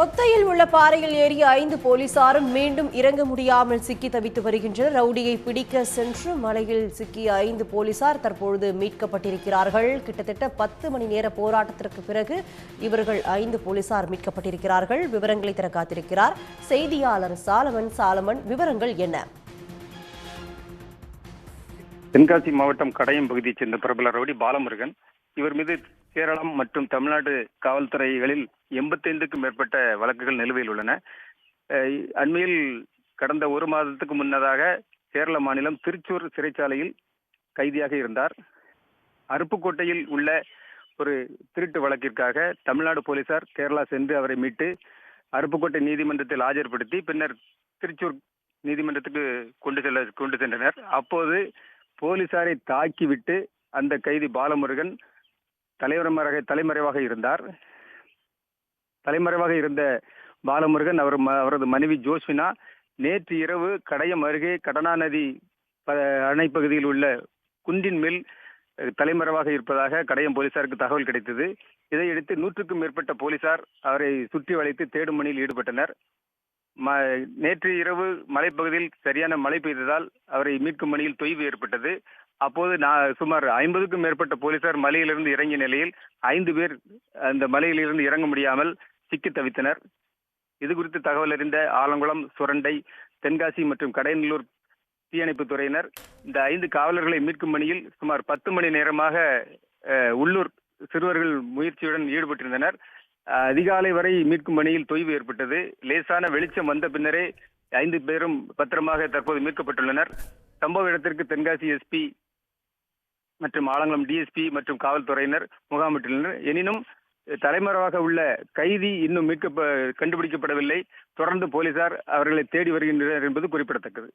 ஒத்தையில் உள்ள பாறையில் ஏறிய 5 போலீசாரும் மீண்டும் இறங்க முடியாமல் சிக்கி தவித்து வருகின்றனர். ரவுடியை பிடிக்க சென்று மலையில் சிக்கிய 5 போலீசார் தற்பொழுது மீட்கப்பட்டிருக்கிறார்கள். கிட்டத்தட்ட 10 மணி நேர போராட்டத்திற்கு பிறகு இவர்கள் 5 போலீசார் மீட்கப்பட்டிருக்கிறார்கள். விவரங்களை தர காத்திருக்கிறார் செய்தியாளர் சாலமன். விவரங்கள் என்ன? தென்காசி மாவட்டம் கடையம் பகுதியைச் சேர்ந்த பிரபல ரவுடி பாலமுருகன். இவர் மீது கேரளம் மற்றும் தமிழ்நாடு காவல்துறைகளில் 85க்கும் மேற்பட்ட வழக்குகள் நிலுவையில் உள்ளன. அண்மையில் கடந்த ஒரு மாதத்துக்கு முன்னதாக கேரள மாநிலம் திருச்சூர் சிறைச்சாலையில் கைதியாக இருந்தார். அருப்புக்கோட்டையில் உள்ள ஒரு திருட்டு வழக்கிற்காக தமிழ்நாடு போலீசார் கேரளா சென்று அவரை மீட்டு அருப்புக்கோட்டை நீதிமன்றத்தில் ஆஜர்படுத்தி பின்னர் திருச்சூர் நீதிமன்றத்துக்கு கொண்டு சென்றனர். அப்போது போலீசாரை தாக்கிவிட்டு அந்த கைதி பாலமுருகன் தலைமறைவாக இருந்த பாலமுருகன் அவரது மனைவி ஜோஸ்வினா நேற்று இரவு கடையம் அருகே கடனா நதி அணை பகுதியில் உள்ள குன்றின் மேல் தலைமறைவாக இருப்பதாக கடையம் போலீசாருக்கு தகவல் கிடைத்தது. இதையடுத்து 100க்கும் மேற்பட்ட போலீசார் அவரை சுற்றி வளைத்து தேடும் பணியில் ஈடுபட்டனர். நேற்று இரவு மலைப்பகுதியில் சரியான மழை பெய்ததால் அவரை மீட்கும் பணியில் தொய்வு ஏற்பட்டது. அப்போது சுமார் 50க்கும் மேற்பட்ட போலீசார் மலையிலிருந்து இறங்கிய நிலையில் 5 பேர் அந்த மலையிலிருந்து இறங்க முடியாமல் சிக்கி தவித்தனர். இது குறித்து தகவல் அறிந்த ஆலங்குளம், சுரண்டை, தென்காசி மற்றும் கடையநல்லூர் தீயணைப்பு துறையினர் இந்த 5 காவலர்களை மீட்கும் பணியில் சுமார் 10 மணி நேரமாக உள்ளூர் சிறுவர்கள் முயற்சியுடன் ஈடுபட்டிருந்தனர். அதிகாலை வரை மீட்கும் பணியில் தொய்வு ஏற்பட்டது. லேசான வெளிச்சம் வந்த பின்னரே 5 பேரும் பத்திரமாக தற்போது மீட்கப்பட்டுள்ளனர். சம்பவ இடத்திற்கு தென்காசி எஸ்பி மற்றும் ஆலங்குளம் டிஎஸ்பி மற்றும் காவல்துறையினர் முகாமிட்டுள்ளனர். எனினும் தலைமறைவாக உள்ள கைதி இன்னும் கண்டுபிடிக்கப்படவில்லை. தொடர்ந்து போலீசார் அவர்களை தேடி வருகின்றனர் என்பது குறிப்பிடத்தக்கது.